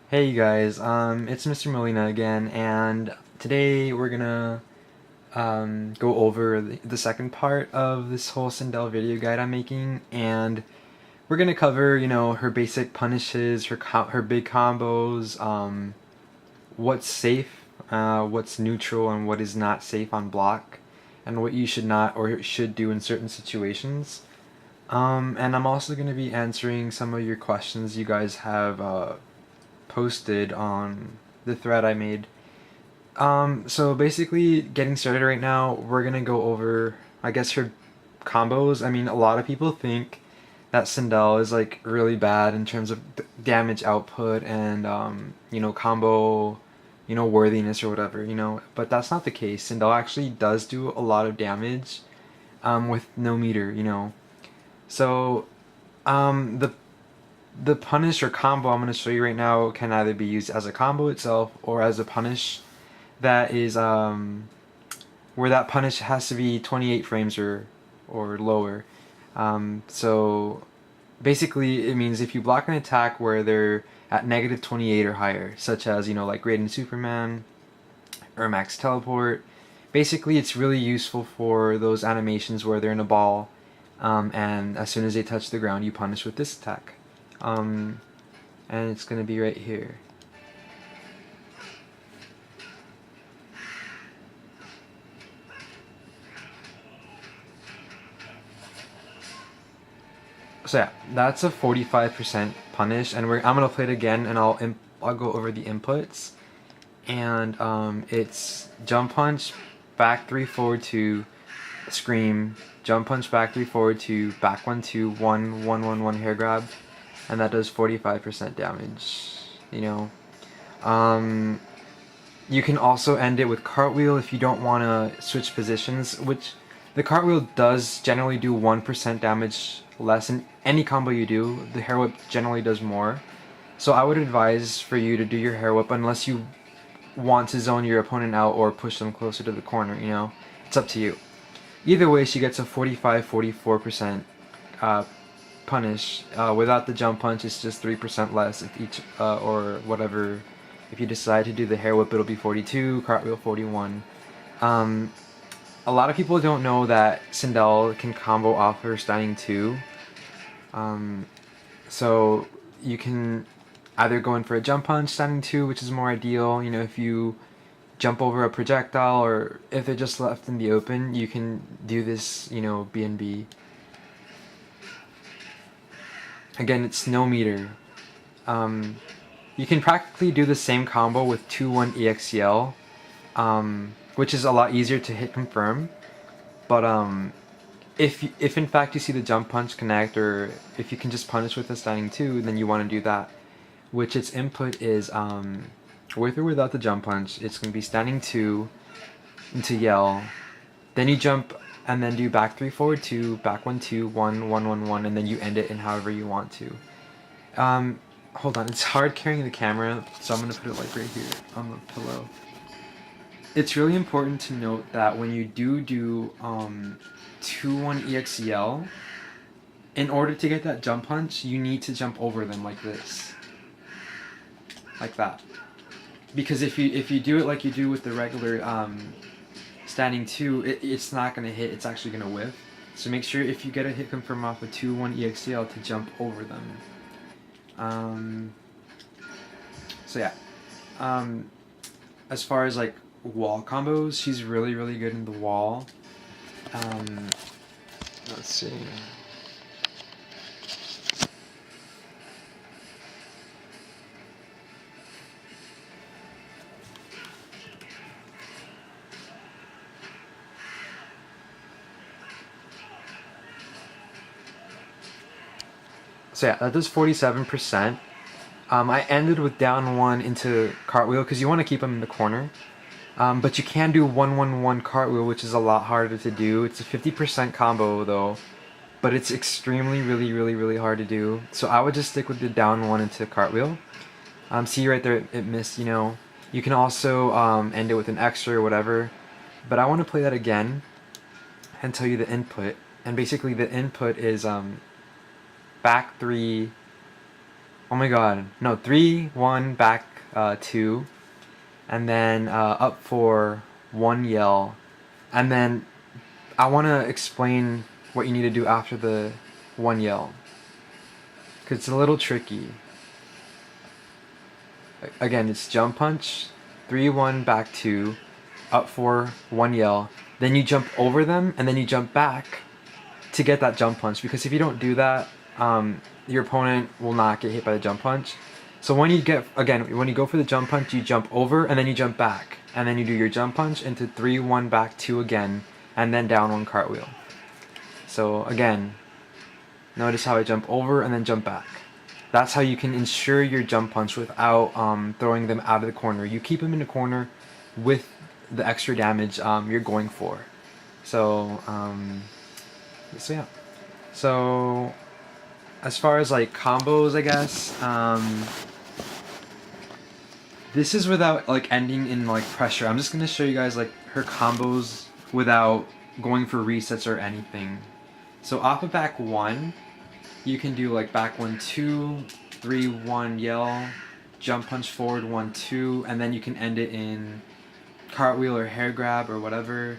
Hey you guys, it's Mr. Molina again, and today we're gonna go over the second part of this whole Sindel video guide I'm making, and we're gonna cover, her basic punishes, her big combos, what's safe, what's neutral, and what is not safe on block, and what you should not or should do in certain situations. And I'm also gonna be answering some of your questions you guys have posted on the thread I made. So basically, getting started right now, we're gonna go over, I guess, her combos. I mean, a lot of people think that Sindel is like really bad in terms of damage output and combo, worthiness or whatever, But that's not the case. Sindel actually does do a lot of damage, with no meter. So, the punish or combo I'm going to show you right now can either be used as a combo itself or as a punish that is where that punish has to be 28 frames or lower. So basically it means if you block an attack where they're at negative 28 or higher, such as like Raiden Superman or Max Teleport. Basically it's really useful for those animations where they're in a ball, and as soon as they touch the ground you punish with this attack. Um, and it's gonna be right here. So yeah, that's a 45% punish, and I'm gonna play it again, and I'll go over the inputs, and it's jump punch, back 3 forward 2, scream, jump punch, back 3 forward 2, back 1 2 1 1 1 1 hair grab, and that does 45% damage. Um, You can also end it with cartwheel if you don't want to switch positions, which the cartwheel does generally do 1% damage less in any combo you do. The hair whip generally does more. So I would advise for you to do your hair whip unless you want to zone your opponent out or push them closer to the corner. It's up to you. Either way, she gets a 44% punish. Without the jump punch, it's just 3% less if each, or whatever. If you decide to do the hair whip, it'll be 42, cartwheel 41. Um, a lot of people don't know that Sindel can combo off her standing 2. Um, so you can either go in for a jump punch standing 2, which is more ideal. If you jump over a projectile or if they're just left in the open, you can do this, B&B. Again, it's no meter. You can practically do the same combo with 2-1 EXCL, which is a lot easier to hit confirm. But if in fact you see the jump punch connect, or if you can just punish with a standing 2, then you want to do that. Which its input is, with or without the jump punch, it's going to be standing 2 into yell. Then you jump and then do back 3 forward 2, back 1 2 1 1 1 1, and then you end it in however you want to. Hold on, it's hard carrying the camera, so I'm gonna put it like right here on the pillow. It's really important to note that when you do 2-1 EXCL, in order to get that jump punch, you need to jump over them like this. Like that. Because if you do it like you do with the regular standing 2, it's not gonna hit, it's actually gonna whiff. So make sure if you get a hit confirm off a 2-1 EXCL to jump over them. So yeah, as far as like wall combos, she's really good in the wall. Let's see. So yeah, that does 47%. I ended with down 1 into cartwheel because you want to keep them in the corner. But you can do 1-1-1 cartwheel, which is a lot harder to do. It's a 50% combo though, but it's extremely really hard to do. So I would just stick with the down 1 into cartwheel. See right there, it missed. You can also end it with an extra or whatever. But I want to play that again and tell you the input. And basically the input is back 3, Oh my god. No, 3, 1, back 2, and then up for 1 yell. And then I want to explain what you need to do after the 1 yell, because it's a little tricky. Again, it's jump punch, 3, 1, back 2, up 4, 1 yell. Then you jump over them, and then you jump back to get that jump punch. Because if you don't do that, your opponent will not get hit by the jump punch. So when you go for the jump punch, you jump over, and then you jump back. And then you do your jump punch into 3, 1, back 2 again, and then down 1 cartwheel. So again, notice how I jump over and then jump back. That's how you can ensure your jump punch without throwing them out of the corner. You keep them in the corner with the extra damage you're going for. So yeah. So as far as like combos, I guess, this is without like ending in like pressure. I'm just gonna show you guys like her combos without going for resets or anything. So off of back 1, you can do like back 1, 2, 3, 1, yell, jump punch forward 1, 2, and then you can end it in cartwheel or hair grab or whatever.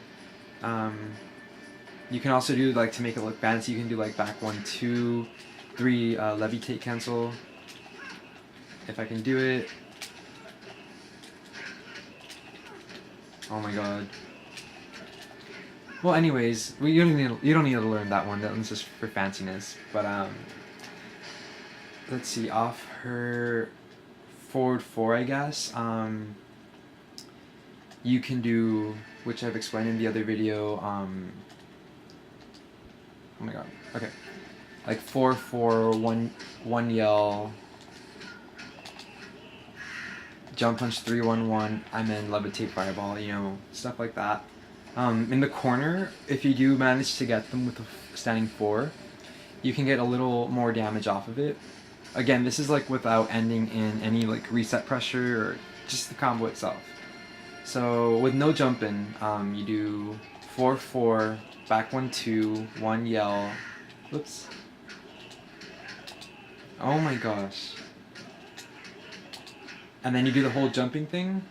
You can also do, like, to make it look fancy, you can do like back 1, 2, 3, levitate cancel. If I can do it. Oh my god. Well, anyways, you don't need to learn that one. That one's just for fanciness. But let's see. Off her forward 4, I guess. You can do, which I've explained in the other video. Oh my god. Okay. Like 4, 4, 1 yell. Jump punch 3, 1, 1, and then levitate fireball. You know, stuff like that. In the corner, if you do manage to get them with a standing 4, you can get a little more damage off of it. Again, this is like without ending in any like reset pressure or just the combo itself. So with no jumping, you do 4, 4, back 1, 2, 1 yell. Whoops. Oh my gosh. And then you do the whole jumping thing,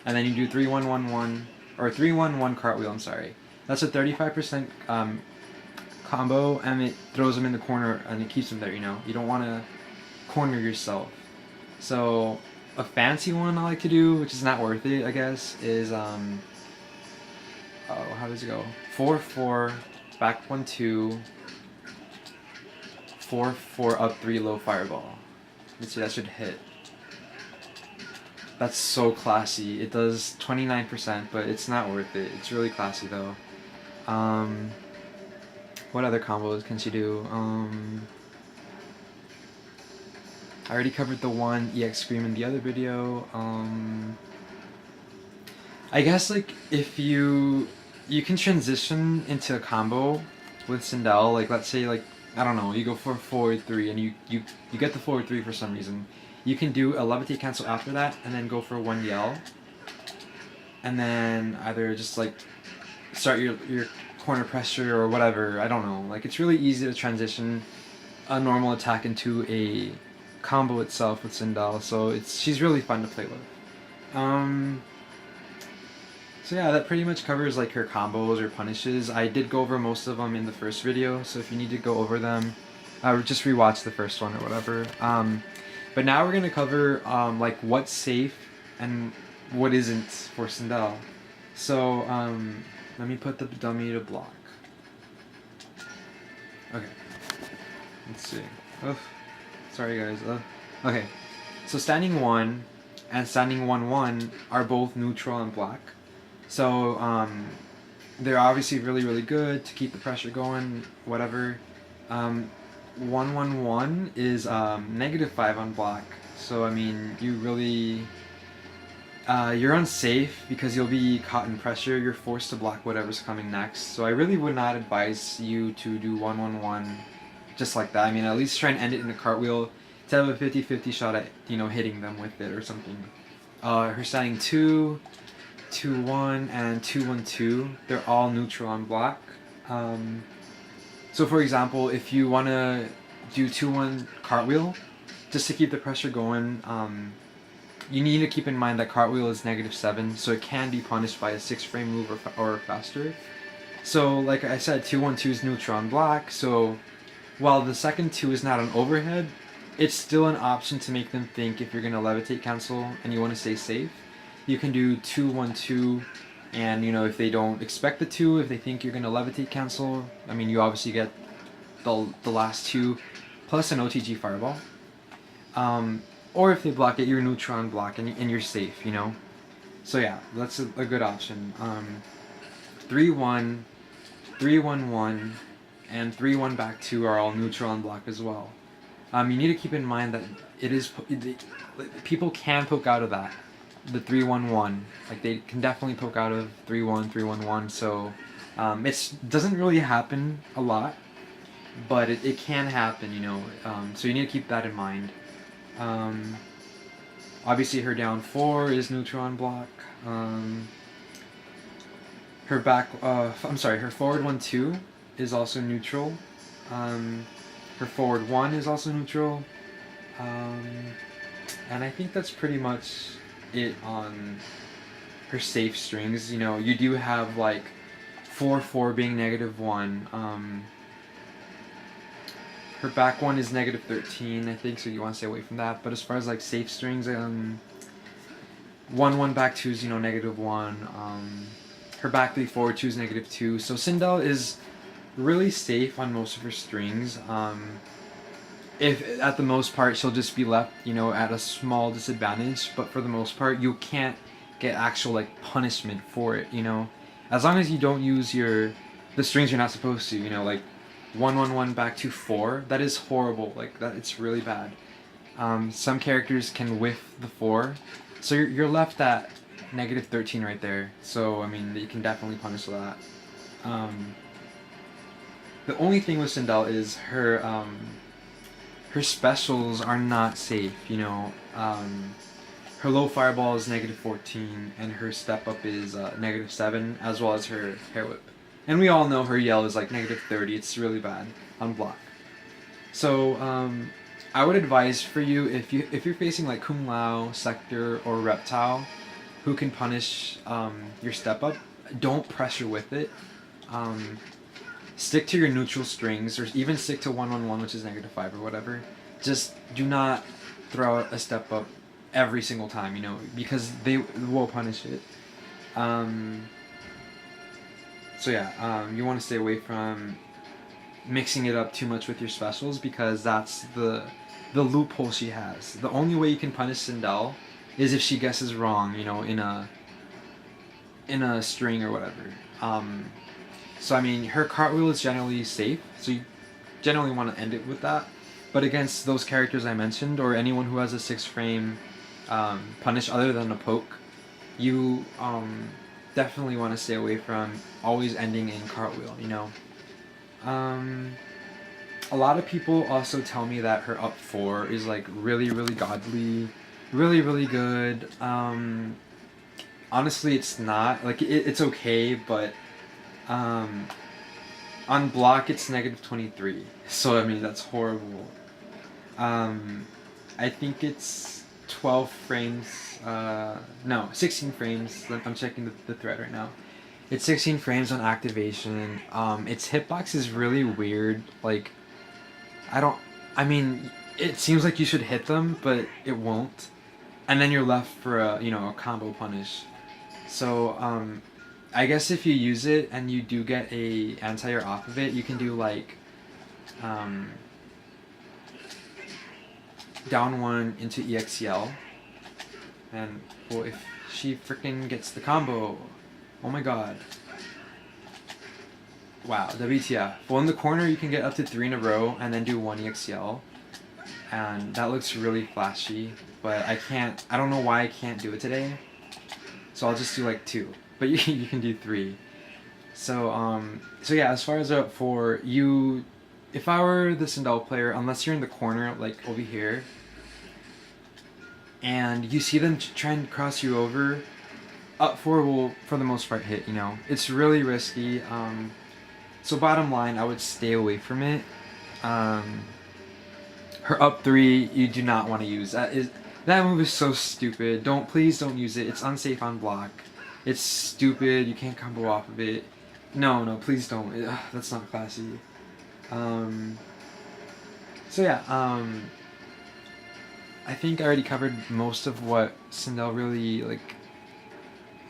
and then you do 3, 1, 1, 1. Or 3, 1, 1 cartwheel, I'm sorry. That's a 35% combo, and it throws them in the corner and it keeps them there, you know. You don't want to corner yourself. So a fancy one I like to do, which is not worth it, I guess, is how does it go? 4, 4, back 1, 2, 4, 4, up 3, low fireball. Let's see, that should hit. That's so classy. It does 29%, but it's not worth it. It's really classy though. What other combos can she do? I already covered the 1 EX Scream in the other video. I guess like if you can transition into a combo with Sindel, like let's say like, I don't know, you go for forward 3 and you get the forward 3 for some reason. You can do a levitate cancel after that and then go for 1 yell. And then either just like start your corner pressure or whatever, I don't know. Like it's really easy to transition a normal attack into a combo itself with Sindel, so she's really fun to play with. So yeah, that pretty much covers like her combos or punishes. I did go over most of them in the first video, so if you need to go over them, just rewatch the first one or whatever. But now we're gonna cover like what's safe and what isn't for Sindel. So let me put the dummy to block. Okay. Let's see. Oh, sorry guys. Okay. So standing 1 and standing 1, 1 are both neutral and black. So they're obviously really, really good to keep the pressure going, whatever. 1, 1, 1 is -5 on black. So I mean, you really you're unsafe because you'll be caught in pressure. You're forced to block whatever's coming next. So I really would not advise you to do 1, 1, 1 just like that. I mean, at least try and end it in a cartwheel to have a 50-50 shot at, you know, hitting them with it or something. Her standing 2, 2, 1, and 2, 1, 2. They're all neutral on black. So for example, if you want to do 2, 1 cartwheel, just to keep the pressure going, you need to keep in mind that cartwheel is -7, so it can be punished by a 6-frame move or faster. So like I said, 2-1-2 is neutral on block, so while the second 2 is not an overhead, it's still an option to make them think if you're going to levitate cancel and you want to stay safe. You can do 2-1-2, and you know, if they don't expect the 2, if they think you're going to levitate cancel, I mean, you obviously get the last 2 plus an OTG fireball. Or if they block it, you're neutron block and you're safe, you know? So yeah, that's a good option. 3-1, 3-1-1, and 3-1 back 2 are all neutron block as well. You need to keep in mind that people can poke out of that, the 3-1-1. Like they can definitely poke out of 3-1, 3-1-1. So it doesn't really happen a lot, but it can happen, you know. So you need to keep that in mind. Obviously her down 4 is neutron block. Her back, her forward 1-2 is also neutral. Her forward 1 is also neutral. And I think that's pretty much it on her safe strings. You know, you do have like 4-4 being -1. Her back 1 is -13, I think, so you want to stay away from that. But as far as like safe strings, 1-1 back 2 is, you know, -1. Her back 3 forward 2 is -2. So Sindel is really safe on most of her strings. If at the most part she'll just be left, you know, at a small disadvantage, but for the most part you can't get actual like punishment for it, you know, as long as you don't use the strings you're not supposed to, you know, like 1-1-1 back to 4. That is horrible. Like that, it's really bad. Some characters can whiff the 4, so you're left at -13 right there. So I mean, you can definitely punish that. The only thing with Sindel is her specials are not safe. You know, her low fireball is -14, and her step up is -7, as well as her hair whip. And we all know her yell is like -30. It's really bad on block. So I would advise for you, if you're facing like Kung Lao, Sector, or Reptile, who can punish your step up, don't pressure with it. Stick to your neutral strings, or even stick to 1-1-1, which is -5 or whatever. Just do not throw out a step up every single time, you know, because they will punish it. So yeah, you want to stay away from mixing it up too much with your specials, because that's the loophole she has. The only way you can punish Sindel is if she guesses wrong, you know, in a string or whatever. So I mean, her cartwheel is generally safe, so you generally want to end it with that. But against those characters I mentioned, or anyone who has a 6-frame punish other than a poke, you definitely want to stay away from always ending in cartwheel, you know. A lot of people also tell me that her up 4 is like really, really godly, really, really good. Honestly, it's not. Like, it's okay, but on block it's -23. So I mean, that's horrible. I think it's 12 frames, no, 16 frames. I'm checking the thread right now. It's 16 frames on activation. Its hitbox is really weird. Like, I mean, it seems like you should hit them, but it won't. And then you're left for a, you know, a combo punish. So, I guess if you use it and you do get a anti-air off of it, you can do like, down 1 into EXL. And, well, if she freaking gets the combo, oh my god. Wow, WTF. Well, in the corner you can get up to 3 in a row and then do 1 EXL. And that looks really flashy, but I don't know why I can't do it today. So I'll just do like 2, but you can do 3. So so yeah, as far as up 4, if I were the Sindel player, unless you're in the corner like over here, and you see them try and cross you over, up 4 will for the most part hit, you know. It's really risky. So bottom line, I would stay away from it. her up 3 you do not want to use. That move is so stupid. Please don't use it. It's unsafe on block. It's stupid. You can't combo off of it. No, please don't. That's not classy. So yeah, I think I already covered most of what Sindel really,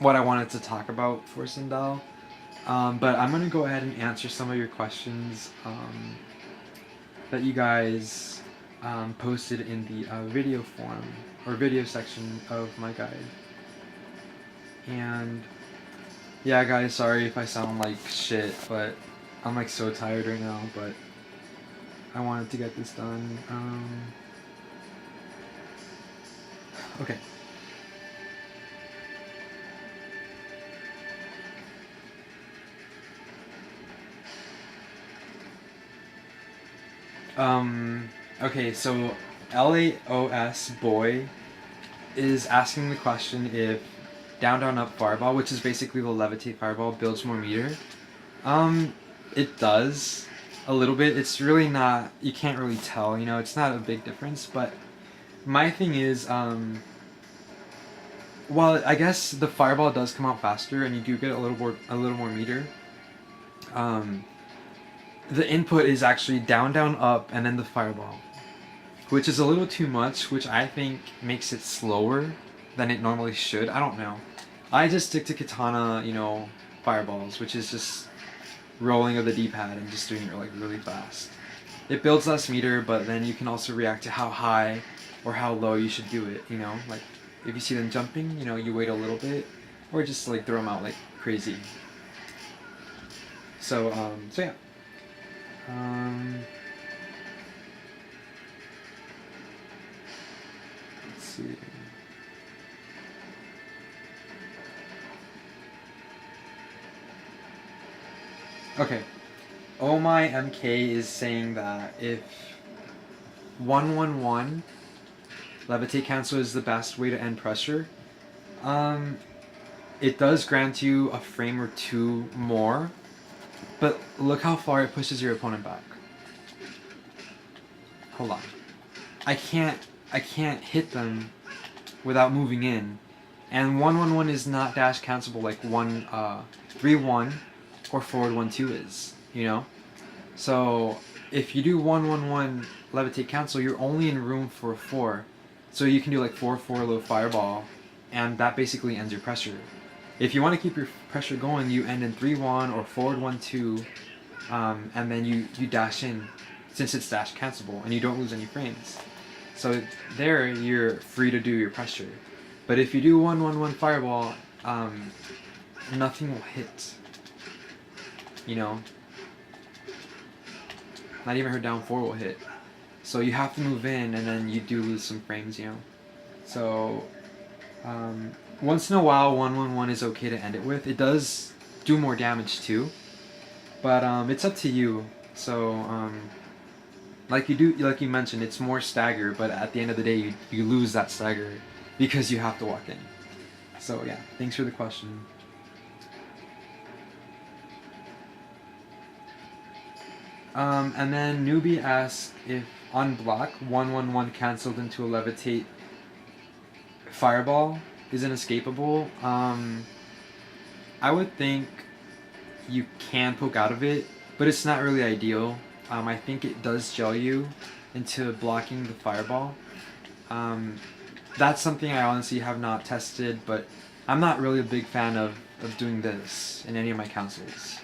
what I wanted to talk about for Sindel. But I'm gonna go ahead and answer some of your questions that you guys posted in the video form or video section of my guide. And yeah, guys, sorry if I sound like shit, but I'm like so tired right now, but I wanted to get this done. Okay. Okay, so LAOS Boy is asking the question if down down up fireball, which is basically the levitate fireball, builds more meter. It does a little bit. It's really not, you can't really tell, you know, it's not a big difference, but my thing is, well, I guess the fireball does come out faster and you do get a little more meter. The input is actually down down up and then the fireball, which is a little too much, which I think makes it slower than it normally should. I don't know. I just stick to katana, you know, fireballs, which is just rolling of the D-pad and just doing it like really fast. It builds less meter, but then you can also react to how high or how low you should do it, you know? Like, if you see them jumping, you know, you wait a little bit, or just like throw them out like crazy. So yeah. Let's see. Okay. Oh my MK is saying that if 111 levitate cancel is the best way to end pressure, it does grant you a frame or two more, but look how far it pushes your opponent back. Hold on. I can't hit them without moving in. And 111 is not dash cancelable like 3-1 or forward 1-2 is, you know? So if you do 1-1-1 levitate cancel, you're only in room for 4. So you can do like 4-4 low fireball, and that basically ends your pressure. If you want to keep your pressure going, you end in 3-1 or forward 1-2, and then you dash in, since it's dash cancelable, and you don't lose any frames. So there, you're free to do your pressure. But if you do 1-1-1 fireball, nothing will hit. You know? Not even her down 4 will hit. So you have to move in, and then you do lose some frames, you know? So, once in a while, 1-1-1 is okay to end it with. It does do more damage too, but it's up to you. So, like you mentioned, it's more stagger, but at the end of the day, you lose that stagger because you have to walk in. So yeah, thanks for the question. And then Newbie asked if on block 1-1-1 canceled into a levitate fireball is inescapable. I would think you can poke out of it, but it's not really ideal. I think it does gel you into blocking the fireball. That's something I honestly have not tested, but I'm not really a big fan of doing this in any of my councils.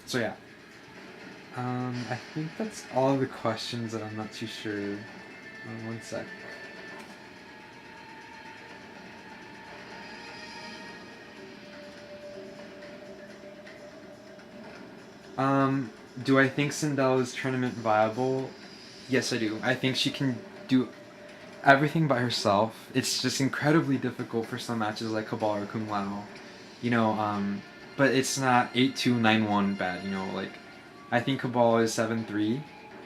So yeah. I think that's all the questions that I'm not too sure. One sec. Do I think Sindel is tournament viable? Yes, I do. I think she can do everything by herself. It's just incredibly difficult for some matches like Cabal or Kung Lao. You know, but it's not 8-2, 9-1 bad, you know, like, I think Cabal is 7-3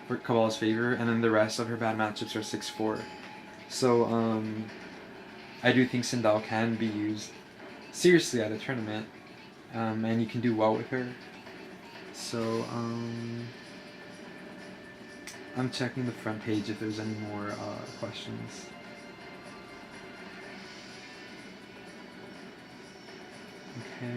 for Cabal's favor, and then the rest of her bad matchups are 6-4. So, I do think Sindel can be used seriously at a tournament, and you can do well with her. So, I'm checking the front page if there's any more questions. Okay.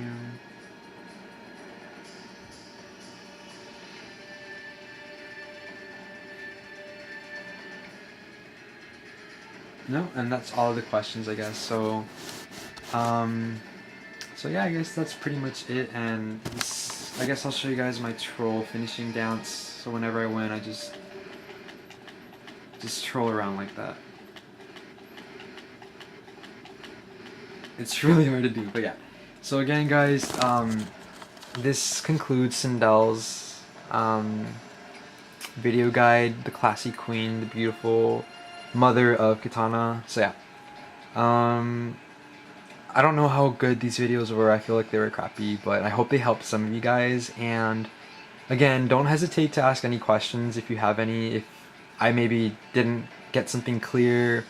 No, and that's all of the questions, I guess. So yeah, I guess that's pretty much it. And I guess I'll show you guys my troll finishing dance. So whenever I win, I just troll around like that. It's really hard to do, but yeah. So again, guys, this concludes Sindel's video guide, the classy queen, the beautiful mother of katana. So yeah, I don't know how good these videos were. I feel like they were crappy, but I hope they helped some of you guys. And again, don't hesitate to ask any questions if you have any. If I maybe didn't get something clear,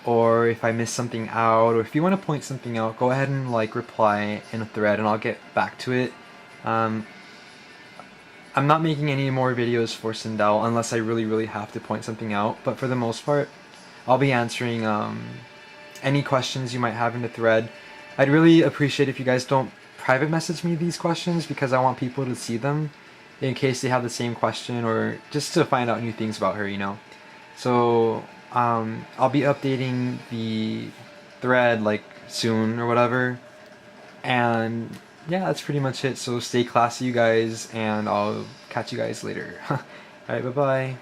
or if I missed something out, or if you want to point something out, go ahead and like reply in a thread and I'll get back to it. I'm not making any more videos for Sindel unless I really have to point something out, but for the most part, I'll be answering any questions you might have in the thread. I'd really appreciate if you guys don't private message me these questions because I want people to see them in case they have the same question or just to find out new things about her, you know. So I'll be updating the thread like soon or whatever, and yeah, that's pretty much it. So stay classy, you guys, and I'll catch you guys later. Alright, bye bye.